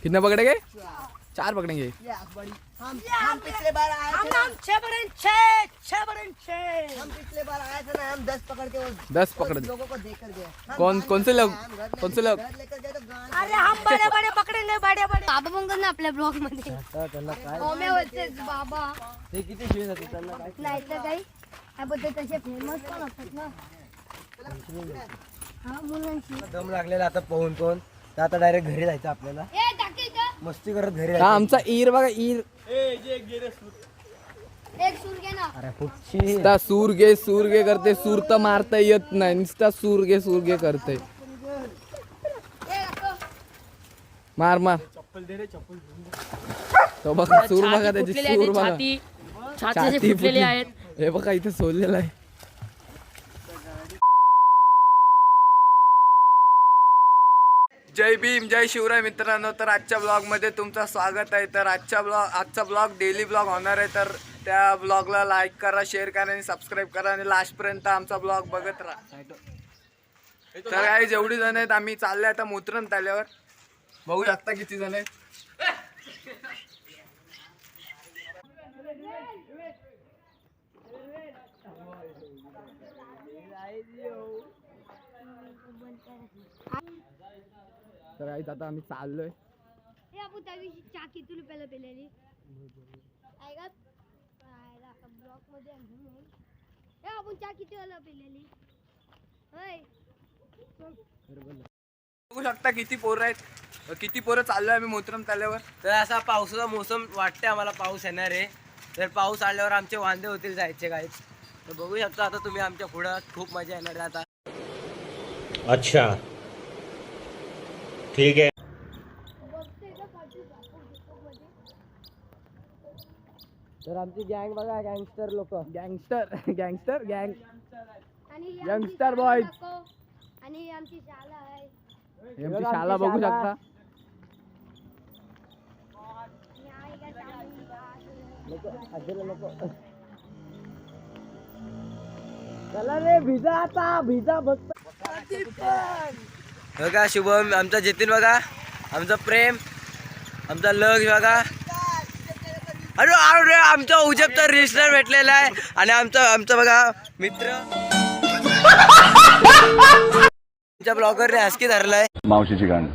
कितने पकड़ेंगे? 4 पकड़ेंगे। हम पिछले बार आए थे ना, हम पिछले बार आए थे ना, हम 10 पकड़ के 10 पकड़ लोगों को देकर गए। कौन से लोग? कौन से लोग? लेकर गए तो गांव अरे हम बड़े बड़े पकडेंगे, बड़े बड़े बाबा पंकज ना आपल्या ब्लॉग मध्ये ओमे होते बाबा नाही तर काही काय बोलते तसे फेमस पण असतात ना. हा मुलांची दम लागलेला आता पाहून पाहून, तर आता डायरेक्ट घरी जायचं आपल्याला, ए टाकी इथं. मस्ती करत घरी हा जायचं. आमचा ईर बघा, ईर एक सूर घे ना. अरे फुटशी नुसता सूर घे करते, सूर तर मारता येत नाही, नुसता सूर घे करते. ए असं. मार मार तो बघा, सूर बघा त्याची, सूर बघा, छाती फुटलेली आहेत. हे बघा इथे सोडलेलं आहे. जय भीम, जय शिवराय मित्रांनो. तर आजच्या ब्लॉगमध्ये तुमचं स्वागत आहे. तर आजचा ब्लॉग डेली ब्लॉग होणार आहे. तर त्या ब्लॉगला लाईक करा, शेअर करा आणि सबस्क्राईब करा आणि लास्टपर्यंत आमचा ब्लॉग बघत राहा. तर काही जेवढी जण आहेत, आम्ही चालले आता मुत्रम ताल्यावर. बघू शकता किती जण आहेत. तर काही आता आम्ही चाललोय. ए आपण त्या दिवशी चहा किती रुपयाला पेलेली ऐका ब्लॉक मध्ये ए आपण चहा किती वेळा पेलेली होय. बघू शकता किती पोरं आहेत, किती पोरं चाललोय आम्ही मोत्रम ताल्यावर. तर असा पावसाचा मोसम वाटते आम्हाला, पाऊस येणार आहे. तर पाऊस आल्यावर आमचे वांदे होतील जायचे काय. तर बघू शकता आता तुम्ही आमच्या पुढं, खूप मजा येणार आहे आता. अच्छा ठीक है. तर आमची गँग बघा, गँगस्टर लोक, गँगस्टर गँग. आणि Youngster boys. आणि आमची शाळा आहे. आमची शाळा बघू शकता. आणि आहे का शाळा? चला रे, भिजा आता, भिजा बघ. बघा शुभम, आमचा जतीन बघा, आमचा प्रेम, आमचा लग बघा. अरे अरे आमचा उजबचा रिस्टर भेटलेला आहे. आणि आमचा बघा मित्र, आमच्या ब्लॉगरने हसकी धरलाय. मावशीची गाणी.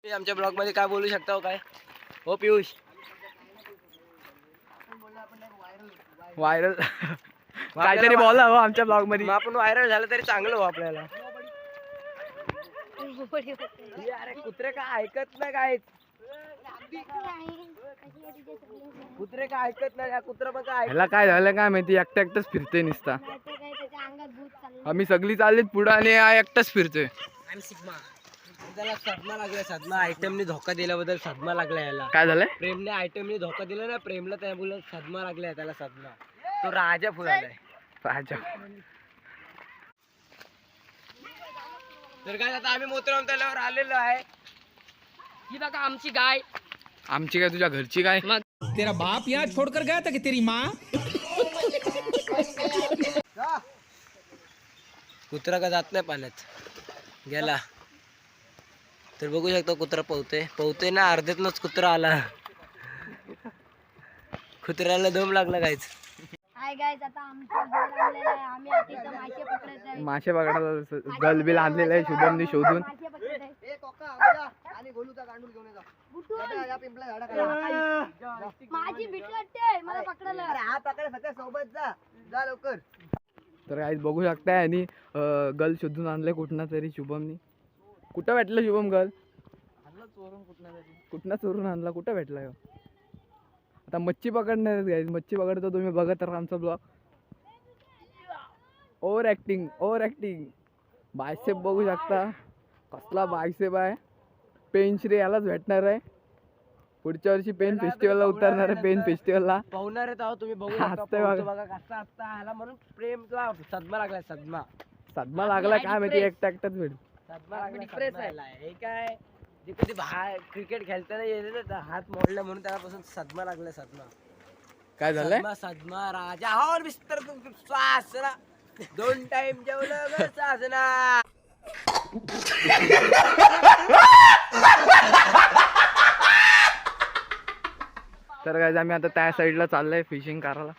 आमच्या ब्लॉग मध्ये काय बोलू शकता हो? काय हो पियुष? व्हायरल काहीतरी बोला हो आमच्या ब्लॉग मध्ये. मग आपण व्हायरल झालं तरी चांगलं हो आपल्याला. अरे कुत्रे काय ऐकत नाही, काय कुत्रे काय ऐकत नाही. कुत्रा बघा ह्याला काय झालं काय माहिती, एकटाच फिरते नुसता. त्याच्या अंगात भूत चाललं. आम्ही सगळी चाललीत पुढे आणि हा एकटाच फिरतोय. त्याला सदमा लागलाय, सदमा. आयटमने धोका दिल्याबद्दल सदमा लागला याला. काय झालंय? प्रेमने आयटमने धोका दिला ना, प्रेमला त्या बोलत सदमा लागलाय त्याला, सदमा. तो राजा फुलालाय. राजा. तर काय आता आम्ही मोत्रम तल्यावर आलेलो आहे. ही बघा आमची गाय. आमची काय, तुझ्या घरची काय? तेरा बाप यहाँ छोड़कर गया था कि तेरी माँ? कुत्रा का जात नाही पाण्यात, गेला. तर बघू शकतो कुत्रा पवतोय ना, अर्ध्यातनच कुत्रा आला. कुत्र्याला दम लागला काहीच. हाय गाईज, आता आमचा बैल आणलेला आहे. आम्ही आता इथं मासे पकडत आहे. मासे पकडायला गलबिल आणलेलं आहे शुभमनी शोधून. मासे पकडत आहे. बुटून. माझी भीती वाटते मला पकडायला. तर काही बघू शकताय. आणि गल शोधून आणलंय कुठनं तरी शुभमनी. कुठं भेटलं शुभम गल? कुठनं चोरून आणला, कुठं भेटला? आता मच्छी पकडणार आहेत गाईज, मच्छी पकडतो. तुम्ही बघत राहा आमचा ब्लॉग. Over acting. बायसेप बघू शकता, कसला बायसेप आहे. पेनश्री यालाच भेटणार आहे. पुढच्या वर्षी पेन फेस्टिवलला उतरणार आहे. पेन फेस्टिवलला पाहुणार आहे तुम्ही बघू असतंय शकता. बघा. बघा कसा असता ह्याला, म्हणून प्रेमचा सदमा लागलाय. सदमा लागला काय माहिती, एकटाच भेट. सदमा लागलाय. हे काय, जे कधी क्रिकेट खेळताना येते ना, हात मोडला म्हणून त्यापासून सदमा लागलाय. सदमा काय झालंय? सदमा राजा और मिस्टर सासरा 2 टाइम जेवलं ग सासना. तर काय आम्ही आता त्या साईडला चाललोय फिशिंग करायला.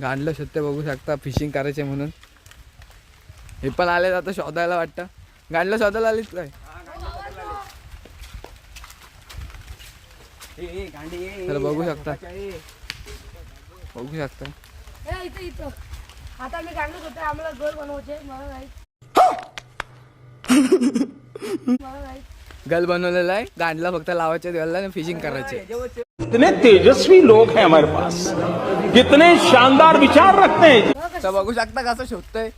गांडलं सत्य बघू शकता फिशिंग करायचे म्हणून. हे पण आले आता शोधायला वाटतं. गांडलं शोधायला आलीच काय? तर बघू शकता इथं आता मी गांडूच होते. आम्हाला घर बनवायचे मला नाही. गल बनवलेला आहे. गांडला फक्त लावायचे गलला आणि फिशिंग करायचे. कितने तेजस्वी लोग हैं हमारे पास, कितने शानदार विचार रखते हैं. तर बघू शकता कसं शोधतोय.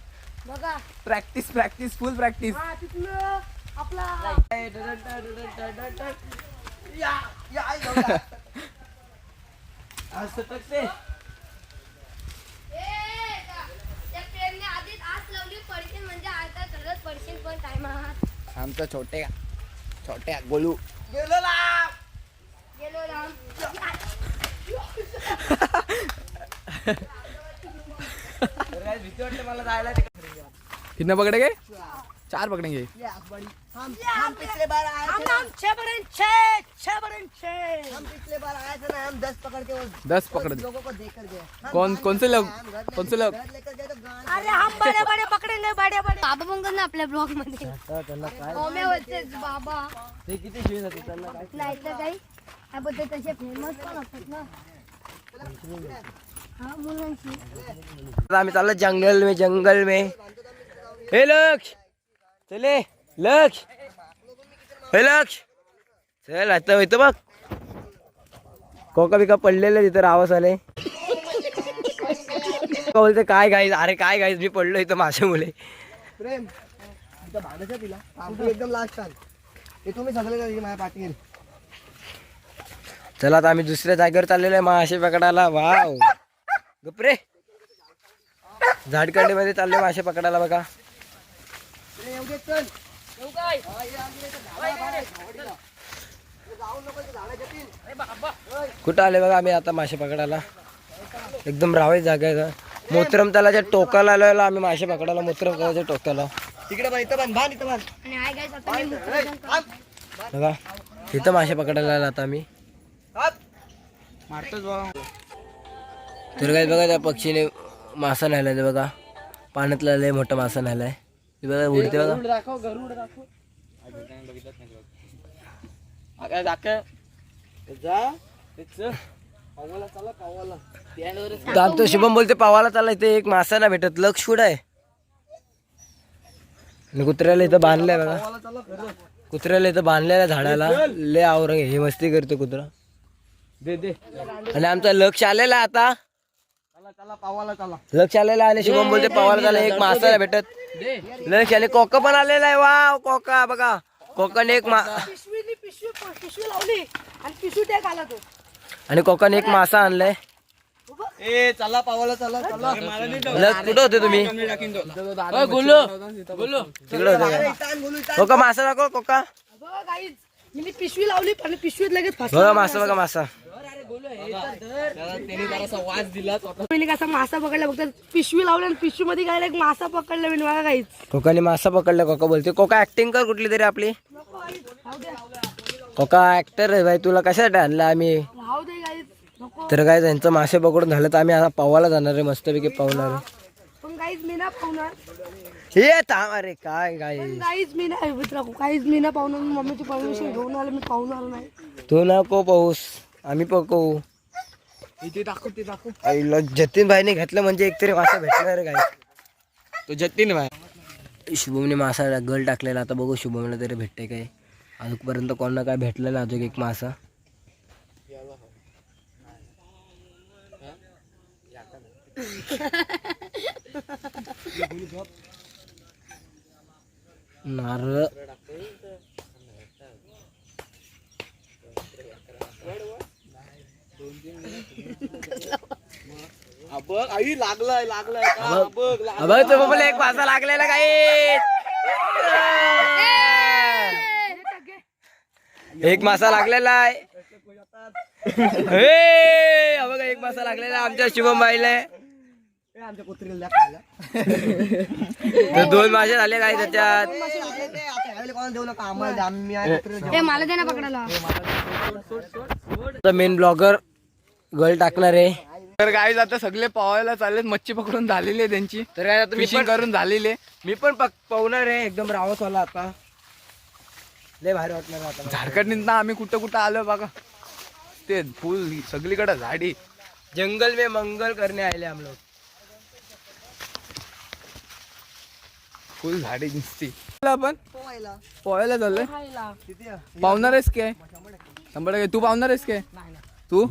बघा प्रॅक्टिस प्रॅक्टिस फुल प्रॅक्टिस. हा तिथलं आपला आधीच आस लावली पडशील म्हणजे आता खरंच पडशील पण टाइमात. आमचा छोट्या गोलू गेलो राम. मला जायला कितना पकड़ेंगे? 4 पकड़ेंगे. हम पिछले बार आए थे हम 6 बड़े 6 हम पिछले बार आए थे ना, हम 10 पकड़ के 10 पकड़. लोगों को देकर गए. कौन से लोग? कौन से लोग? घर लेकर गए तो गान अरे हम बड़े पकडेंगे बड़े. बाबा पण ना आपल्या ब्लॉग मध्ये. ओम्या बोलते बाबा ते किती शिव जाते त्यांना काय. नाही तर काही त्याबद्दल तसे फेमस पण असतात ना. हा मुलांची आता आम्ही चाललो जंगल में. हे लक्ष चले लक्ष. हे लक्ष चल आता इथं बघ कोका बिका पडलेलं तिथं आवाज आले. बोलते काय गाईज. अरे काय गाईज मी पडलो इथं मासे मुले. प्रेम इथं भाडं तिला एकदम लास्ट टाइम हे तुम्ही सगळे माझ्या पाठीवर. चला आता आम्ही दुसऱ्या जागेवर चाललेलो आहे मासे पकडायला. वाव गपरे झाडकंडीमध्ये चालले मासे पकडायला बघा. कुठं आले बघा आम्ही आता मासे पकडायला. एकदम रावाई जागा आहे. मोत्रम तलाच्या टोकाला आलेलो आम्ही मासे पकडायला. मोत्रम तलाच्या टोकाला तिकडे पण इथं पण भान इथं पण आणि हाय गाइस आता मी मुक्काम करतो. बघा इथं मासे पकडायला आलो आता आम्ही. तर काय बघा त्या पक्षीने मासा न्यायलाय. बघा पाण्यातला लय मोठा मासा न्यायलाय. बघा उडते बघा. दाखव गरुड दाखव जा पावाला चला पावाला. तर आमचं शुभम बोलते पावाला चालला. इथे एक मासा नाही भेटत. लक्ष कुठं आहे. आणि कुत्र्याला इथं बांधलंय बघा. कुत्र्याला इथं बांधलेल्या झाडाला लय आवरंग. हे मस्ती करतो कुत्रा. आणि आमचा लक्ष आलेला आता. चला पावाला चला. लक्ष आलेला आणि शुभम बोलते पावाला चालला. एक मासा नाही भेटत. लक्ष आले. कोका पण आलेला आहे. वाव कोका बघा. कोकाने एक पिशवी लावली आणि पिशवी टॅग आला तो. आणि कोकाने एक मासा आणलाय. ए चला पावाला चला चला. लक्ष कुठं होते तुम्ही. तिकडे होते. कोका मासा दाखव कोका. बघा गाईज मी पिशवी लावली आणि पिशवीत लगेच बघा मासा बघा मासा. मी कसा मासा पकडला बघतात. पिशवी लावली आणि पिशवी मध्ये काय एक मासा पकडला मी बघा गाईज. कोकाने मासा पकडला. कोका बोलते कोका ऍक्टिंग कर कुठली तरी आपली. कोका ऍक्टर आहे भाई. तुला कशासाठी आणलं आम्ही. राहू दे गाईज नको. तर काय त्यांचं मासे पकडून झालं तर आम्ही आता पावाला जाणार आहे. मस्तपैकी पावणार आहे. पण गाईज मी ना पावणार. हे थांब. अरे काय काय पण गाईज मी ना मित्र काहीच मी ना पावणार. मम्मीची परमिशन घेऊन आलं मी पावणार नाही. तू नको पाऊस आम्ही पकवू. इथे दाखव ते दाखव. आईला जतीन भाईने घेतलं म्हणजे एकतरी मासा भेटणार काय. तो जतीन भाई. शुभमने मासा गल टाकलेला. आता बघू शुभमला तरी भेटते काय. अजूनपर्यंत कोणाला काय भेटलं ना अजून एक मासा. नारळ बघ आई लागलाय बघ तो बाबा एक मासा लागलेला काही एक मासा लागलेला आहे बघा एक मासा लागलेला आमच्या शुभम बाईला आमच्या कुत्रीला खायला. तर 2 मासे झाले काय त्याच्यात कोणाला देऊ नका आम्हाला द्या, आम्ही आहे कुत्रीला देऊ. मला दे ना पकडायला. मेन ब्लॉगर गळ टाकणार आहे. तर गाईज आता सगळे पवायला चाललेत. मच्छी पकडून झालेली आहे त्यांची. तर काय आता फिशिंग करून झालेली आहे. मी पण पाहणार आहे एकदम रावसवाला आता लय भारी वाटणार आहे आता. झारखंडीत ना आम्ही कुठं कुठं आलो बघा. ते फुल सगळीकडे झाडी. जंगल में मंगल करने आले हम लोग. फुल झाडी दिसती. आपण पोहायला. पोहायला चाललोय. किती आहे? पावणार आहेस काय? 100%. तू पावणार आहेस काय? तू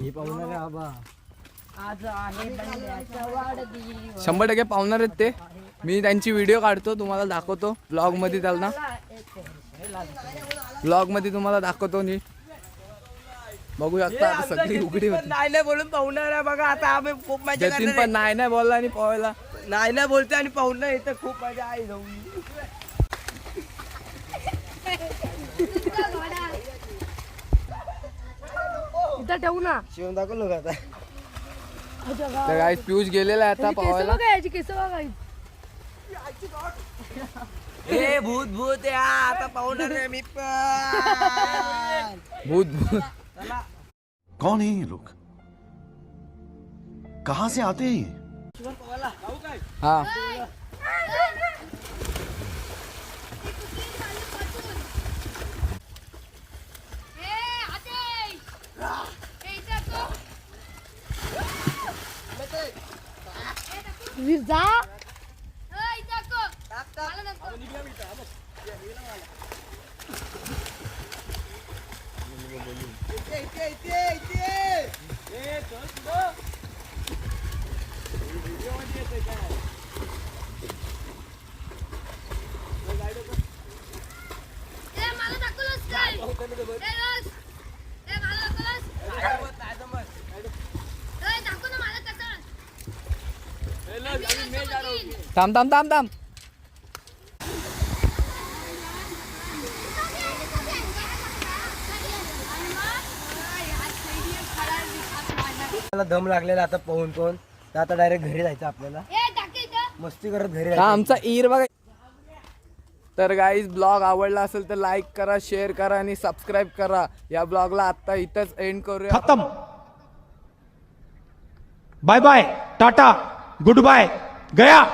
100% पावणार आहेत ते. मी त्यांची व्हिडिओ काढतो तुम्हाला दाखवतो ब्लॉग मध्ये. त्यांना ब्लॉग मध्ये तुम्हाला दाखवतो. नी बघू शकता आता सगळी उघडी होती. नाही बोलून पाहुणार आहे बघा आता आम्ही खूप मजा जतीन करणार पण नाही बोलला आणि पोहायला. आहे. नाही बोलते आणि पाहुणं येतं खूप मजा आहे जाऊन. इथं ठेवू ना. शिवून दाखवलो का आता तर गाईस पियुष गेलेला आहे आता पोहायला. याची केस बघा. ए भूत भूत या आता पाहुणार आहे मी पण. भूत भूत. कौन है ये लोग कहां से आते हैं ये? हा जा. थांब थांब थांब थांब. मला दम लागलेला आता पोहून तर आता डायरेक्ट घरी जायचं आपल्याला. मस्ती करत घरी हा जायचं. आमचा ईर बघा. तर गाईज ब्लॉग आवडला असेल तर लाईक करा, शेअर करा आणि सबस्क्राईब करा. या ब्लॉगला आता इथंच एंड करूया. खत्म. Bye bye, tata, good bye, गया.